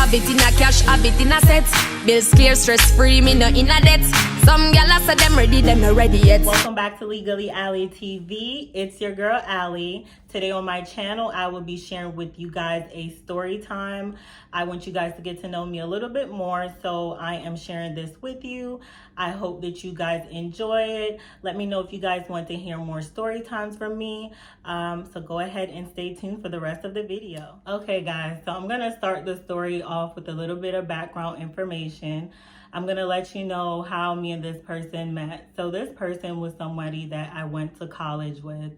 have it in a cash, have it in a set. Bills clear, stress free, me no in a debt. Some gyal say them ready, them not ready yet. Welcome back to Legally Allie TV. It's your girl Allie. Today on my channel, I will be sharing with you guys a story time. I want you guys to get to know me a little bit more, so I am sharing this with you. I hope that you guys enjoy it. Let me know if you guys want to hear more story times from me. So go ahead and stay tuned for the rest of the video. Okay guys, so I'm gonna start the story off with a little bit of background information. I'm going to let you know how me and this person met. So this person was somebody that I went to college with.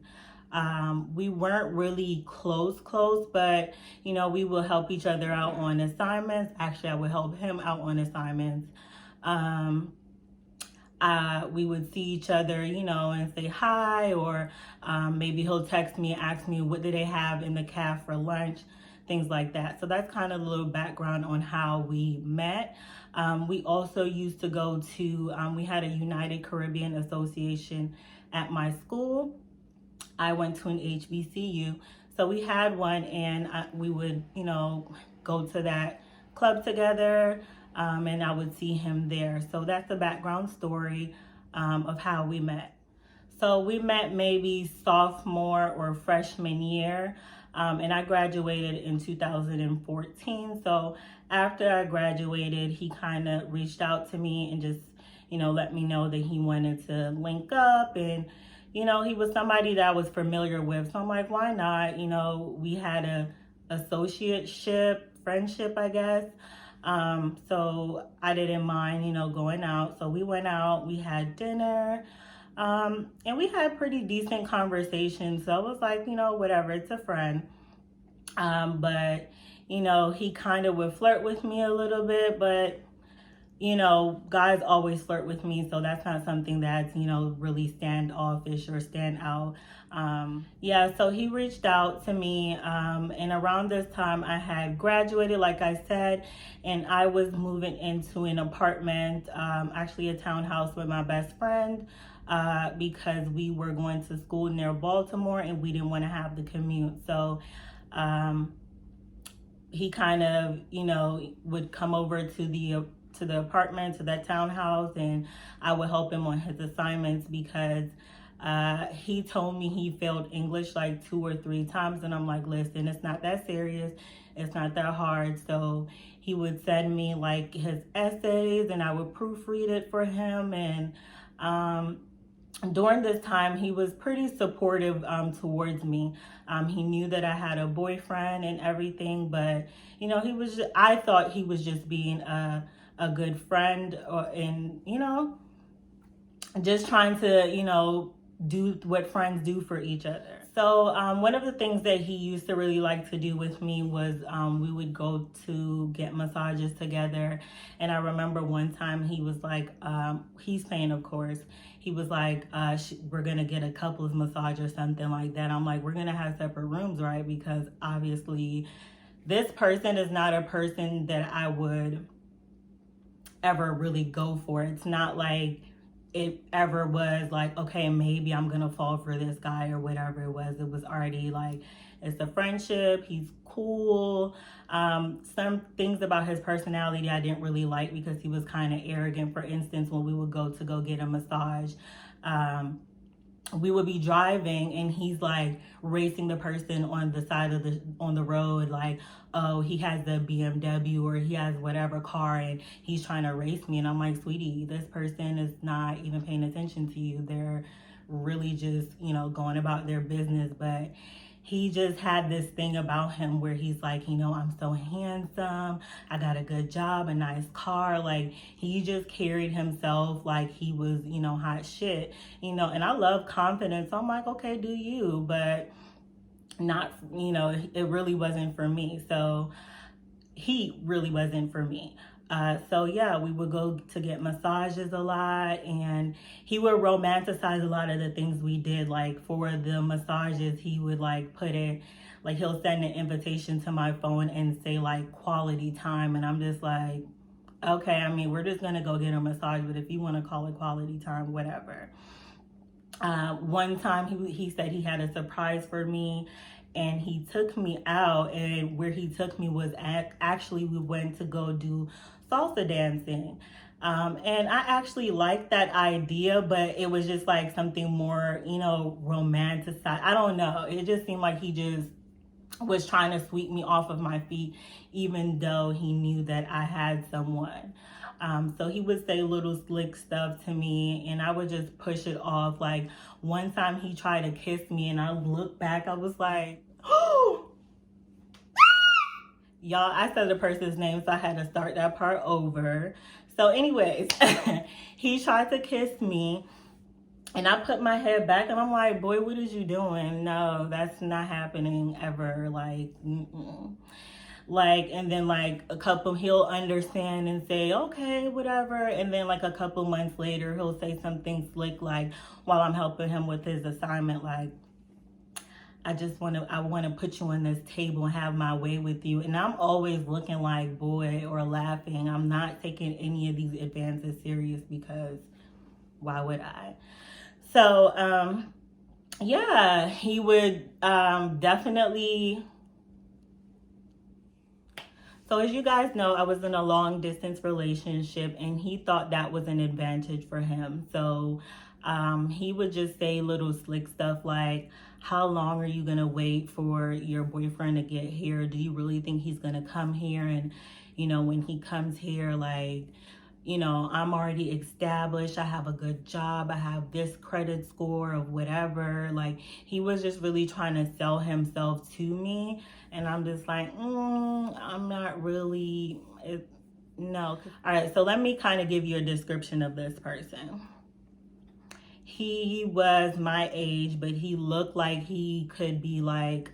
We weren't really close, but, you know, we will help each other out on assignments. Actually, I would help him out on assignments. We would see each other, you know, and say hi, or maybe he'll text me and ask me what do they have in the caf for lunch, things like that. So that's kind of a little background on how we met. We also used to go to, we had a United Caribbean Association at my school. I went to an HBCU. So we had one, and we would, you know, go to that club together, and I would see him there. So that's the background story of how we met. So we met maybe sophomore or freshman year, and I graduated in 2014. So after I graduated, he kind of reached out to me and just, you know, let me know that he wanted to link up. And, you know, he was somebody that I was familiar with. So I'm like, why not? You know, we had a associateship, friendship, I guess. So I didn't mind, you know, going out. So we went out, we had dinner, and we had pretty decent conversations. So I was like, you know, whatever, it's a friend. But, you know, he kind of would flirt with me a little bit, but, you know, guys always flirt with me. So that's not something that's, you know, really standoffish or stand out. Yeah, so he reached out to me, and around this time I had graduated, like I said, and I was moving into an apartment, actually a townhouse with my best friend, because we were going to school near Baltimore and we didn't want to have the commute. So, he kind of, you know, would come over to the apartment, to that townhouse, and I would help him on his assignments because he told me he failed English like 2 or 3 times, and I'm like, listen, it's not that serious, it's not that hard. So he would send me like his essays and I would proofread it for him. And during this time, he was pretty supportive towards me. He knew that I had a boyfriend and everything, but, you know, I thought he was just being a good friend, and, you know, just trying to, you know, do what friends do for each other. So one of the things that he used to really like to do with me was we would go to get massages together. And I remember one time he was like, he's paying, of course. He was like, we're going to get a couples massage or something like that. I'm like, we're going to have separate rooms, right? Because obviously this person is not a person that I would ever really go for. It's not like it ever was like, okay, maybe I'm gonna fall for this guy or whatever it was. It was already like, it's a friendship, he's cool. Some things about his personality I didn't really like because he was kind of arrogant. For instance, when we would go get a massage, we would be driving and he's like racing the person on the side of the road, like, oh, he has the BMW or he has whatever car and he's trying to race me. And I'm like, sweetie, this person is not even paying attention to you. They're really just, you know, going about their business. But he just had this thing about him where he's like, you know, I'm so handsome, I got a good job, a nice car. Like, he just carried himself like he was, you know, hot shit, you know. And I love confidence. So I'm like, okay, do you, but not, you know, it really wasn't for me. So he really wasn't for me. So yeah, we would go to get massages a lot, and he would romanticize a lot of the things we did. Like for the massages, he would like put it, like he'll send an invitation to my phone and say like quality time. And I'm just like, okay, I mean, we're just gonna go get a massage, but if you wanna call it quality time, whatever. One time he said he had a surprise for me, and he took me out, and where he took me was actually we went to go do salsa dancing. And I actually liked that idea, but it was just like something more, romanticized. I don't know. It just seemed like he just was trying to sweep me off of my feet, even though he knew that I had someone. So he would say little slick stuff to me, and I would just push it off. Like one time he tried to kiss me, and I looked back, I was like, oh, y'all, I said the person's name, so I had to start that part over. So anyways, he tried to kiss me, and I put my head back, and I'm like, boy, what is you doing? No, that's not happening ever. Like, mm-mm. Like, and then like he'll understand and say, okay, whatever. And then like a couple months later, he'll say something slick, like while I'm helping him with his assignment, like, I want to put you on this table and have my way with you. And I'm always looking like, boy, or laughing. I'm not taking any of these advances serious, because why would I? So, yeah, he would definitely. So as you guys know, I was in a long distance relationship, and he thought that was an advantage for him. So he would just say little slick stuff like, how long are you going to wait for your boyfriend to get here? Do you really think he's going to come here? And, when he comes here, like, I'm already established. I have a good job. I have this credit score of whatever. Like, he was just really trying to sell himself to me. And I'm just like, I'm not really, no. All right, so let me kind of give you a description of this person. He was my age, but he looked like he could be like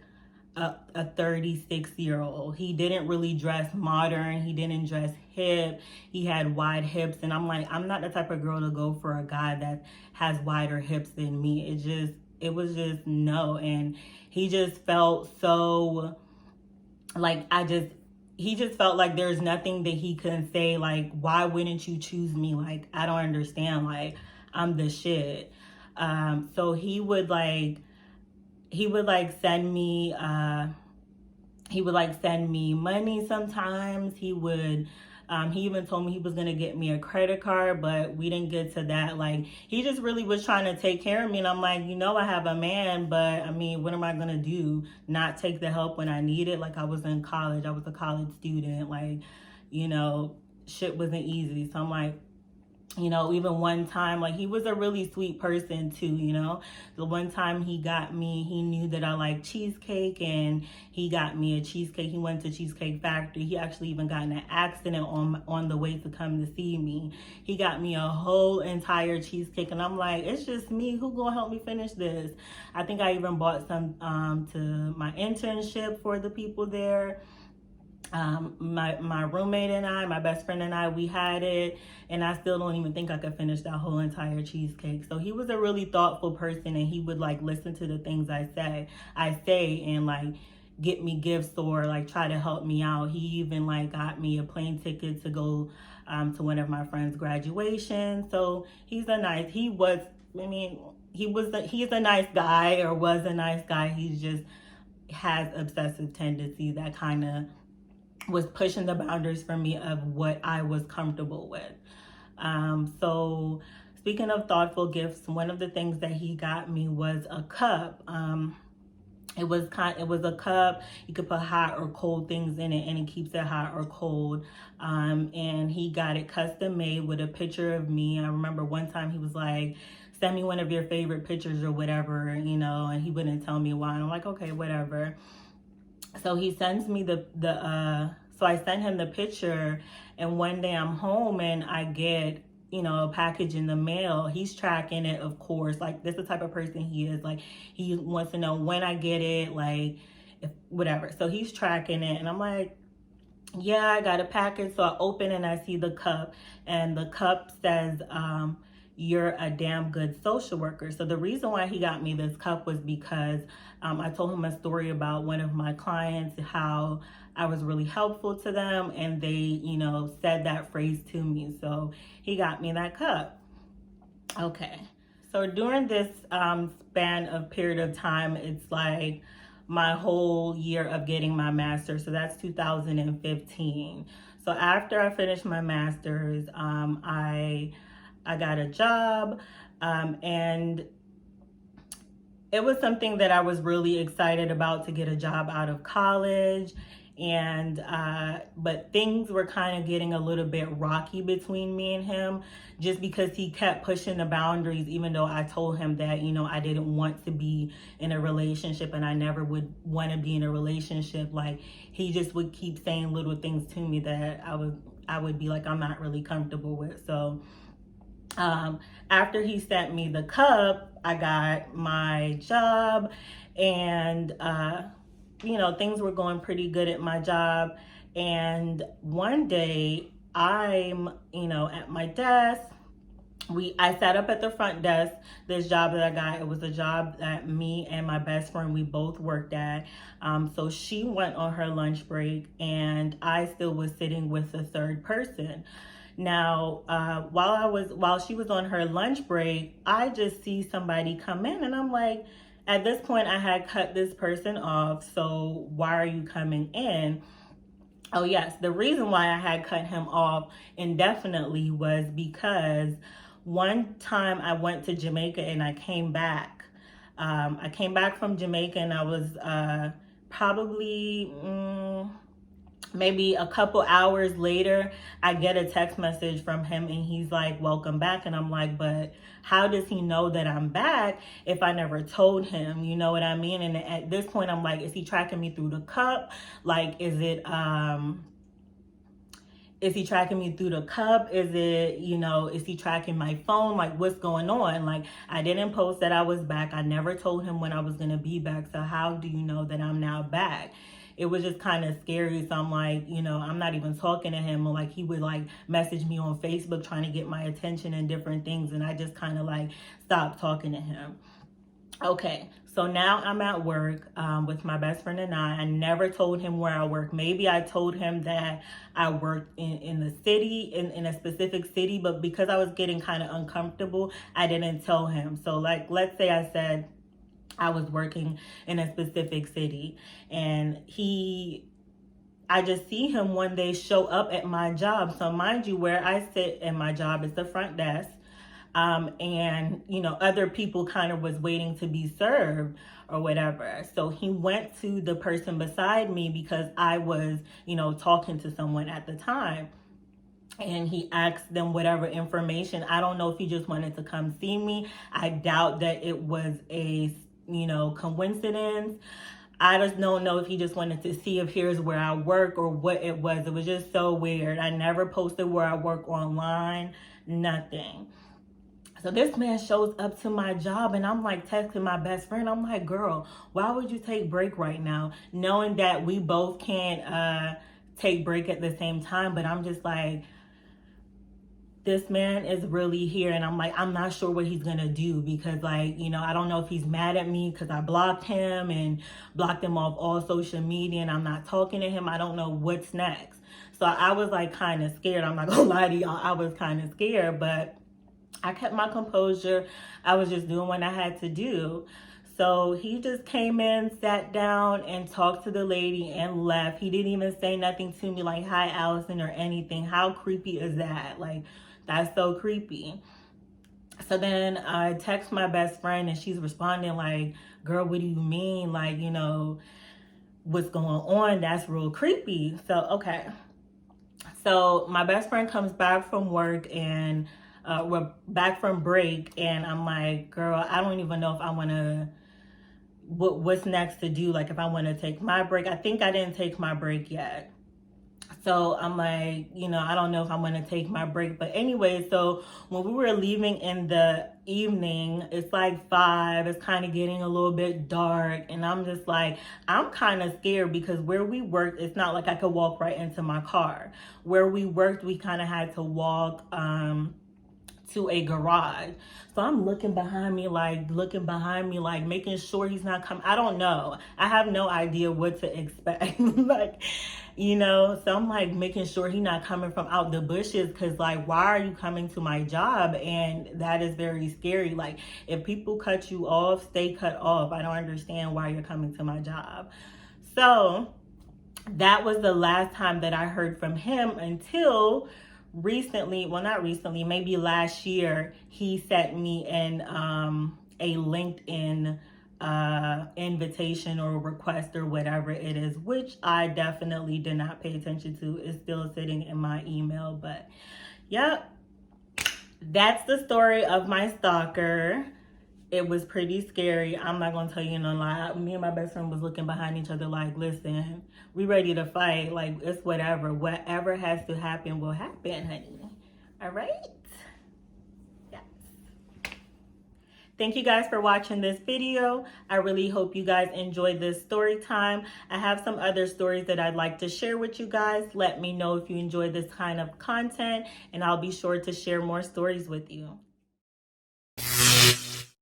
a 36-year-old. He didn't really dress modern. He didn't dress hip. He had wide hips. And I'm like, I'm not the type of girl to go for a guy that has wider hips than me. It was just no. And he just felt so like, he just felt like there's nothing that he couldn't say. Like, why wouldn't you choose me? Like, I don't understand. Like, I'm the shit. So he would send me money sometimes. He even told me he was going to get me a credit card, but we didn't get to that. Like, he just really was trying to take care of me. And I'm like, I have a man, but I mean, what am I going to do? Not take the help when I need it? Like, I was in college. I was a college student. Like, shit wasn't easy. So I'm like, even one time, like, he was a really sweet person too, The one time he knew that I like cheesecake, and he got me a cheesecake. He went to Cheesecake Factory. He actually even got in an accident on the way to come to see me. He got me a whole entire cheesecake, and I'm like, it's just me. Who gonna help me finish this? I think I even bought some to my internship for the people there. My roommate and I, my best friend and I, we had it, and I still don't even think I could finish that whole entire cheesecake. So he was a really thoughtful person, and he would like listen to the things I say, and like get me gifts or like try to help me out. He even like got me a plane ticket to go to one of my friends' graduations. So he's a nice guy, or was a nice guy. He just has obsessive tendencies that kind of was pushing the boundaries for me of what I was comfortable with. So speaking of thoughtful gifts, one of the things that he got me was a cup. It was a cup. You could put hot or cold things in it, and it keeps it hot or cold. And he got it custom made with a picture of me. I remember one time he was like, send me one of your favorite pictures or whatever, and he wouldn't tell me why. And I'm like, okay, whatever. So he sends me so I sent him the picture, and one day I'm home and I get, a package in the mail. He's tracking it, of course. Like, this is the type of person he is. Like, he wants to know when I get it, like, if whatever. So he's tracking it, and I'm like, yeah, I got a package. So I open and I see the cup, and the cup says, you're a damn good social worker. So the reason why he got me this cup was because I told him a story about one of my clients, how I was really helpful to them, and they, said that phrase to me. So he got me that cup. Okay. So during this span of period of time, it's like my whole year of getting my master's. So that's 2015. So after I finished my master's, I got a job, and it was something that I was really excited about, to get a job out of college. And but things were kind of getting a little bit rocky between me and him, just because he kept pushing the boundaries, even though I told him that, you know, I didn't want to be in a relationship and I never would want to be in a relationship. Like, he just would keep saying little things to me that I would be like, I'm not really comfortable with. So after he sent me the cup, I got my job, and you know, things were going pretty good at my job. And one day, I'm, you know, at my desk. I sat up at the front desk. This job that I got, it was a job that me and my best friend, we both worked at. So she went on her lunch break, and I still was sitting with a third person. Now, while she was on her lunch break, I just see somebody come in, and I'm like, at this point, I had cut this person off. So why are you coming in? Oh yes, the reason why I had cut him off indefinitely was because one time I went to Jamaica and I came back. I came back from Jamaica, and I was probably maybe a couple hours later, I get a text message from him, and he's like, welcome back. And I'm like, but how does he know that I'm back if I never told him? You know what I mean? And at this point, I'm like, is he tracking me through the cup? Like, is he tracking me through the cup? Is it, you know, is he tracking my phone? Like, what's going on? Like, I didn't post that I was back. I never told him when I was going to be back. So how do you know that I'm now back? It was just kind of scary. So I'm like, you know, I'm not even talking to him. Or like, he would like message me on Facebook trying to get my attention and different things. And I just kind of like stopped talking to him. Okay, so now I'm at work with my best friend and I never told him where I work. Maybe I told him that I worked in the city, in a specific city, but because I was getting kind of uncomfortable, I didn't tell him. So like, let's say I said I was working in a specific city, and I just see him one day show up at my job. So mind you, where I sit in my job is the front desk. And, you know, other people kind of was waiting to be served or whatever. So he went to the person beside me because I was, you know, talking to someone at the time. And he asked them whatever information. I don't know if he just wanted to come see me. I doubt that it was a, you know, coincidence. I just don't know if he just wanted to see if here's where I work or what it was. It was just so weird. I never posted where I work online, nothing. So this man shows up to my job, and I'm like texting my best friend. I'm like, girl, why would you take break right now? Knowing that we both can't take break at the same time. But I'm just like, this man is really here. And I'm like, I'm not sure what he's going to do, because like, you know, I don't know if he's mad at me because I blocked him and blocked him off all social media, and I'm not talking to him. I don't know what's next. So I was like kind of scared. I'm not going to lie to y'all. I was kind of scared, but I kept my composure. I was just doing what I had to do. So he just came in, sat down, and talked to the lady and left. He didn't even say nothing to me like, hi, Allison, or anything. How creepy is that? Like, that's so creepy. So then I text my best friend, and she's responding like, girl, what do you mean? Like, you know, what's going on? That's real creepy. So, okay. So my best friend comes back from work, and we're back from break, and I'm like, girl, I don't even know if I want to, what's next to do, like if I want to take my break. I think I didn't take my break yet. So I'm like, you know, I don't know if I'm going to take my break. But anyway, so when we were leaving in the evening, it's like 5, it's kind of getting a little bit dark. And I'm just like, I'm kind of scared, because where we worked, it's not like I could walk right into my car. Where we worked, we kind of had to walk to a garage. So I'm looking behind me, like making sure he's not coming. I don't know. I have no idea what to expect. Like, you know, so I'm like making sure he's not coming from out the bushes, because like, why are you coming to my job? And that is very scary. Like, if people cut you off, stay cut off. I don't understand why you're coming to my job. So that was the last time that I heard from him until recently. Well, not recently, maybe last year. He sent me a LinkedIn invitation or request or whatever it is, which I definitely did not pay attention to. It's still sitting in my email. But yep, that's the story of my stalker. It was pretty scary. I'm not gonna tell you no lie. Me and my best friend was looking behind each other like, listen, we ready to fight. Like, it's whatever. Whatever has to happen will happen, honey. All right? Yes. Thank you guys for watching this video. I really hope you guys enjoyed this story time. I have some other stories that I'd like to share with you guys. Let me know if you enjoy this kind of content, and I'll be sure to share more stories with you.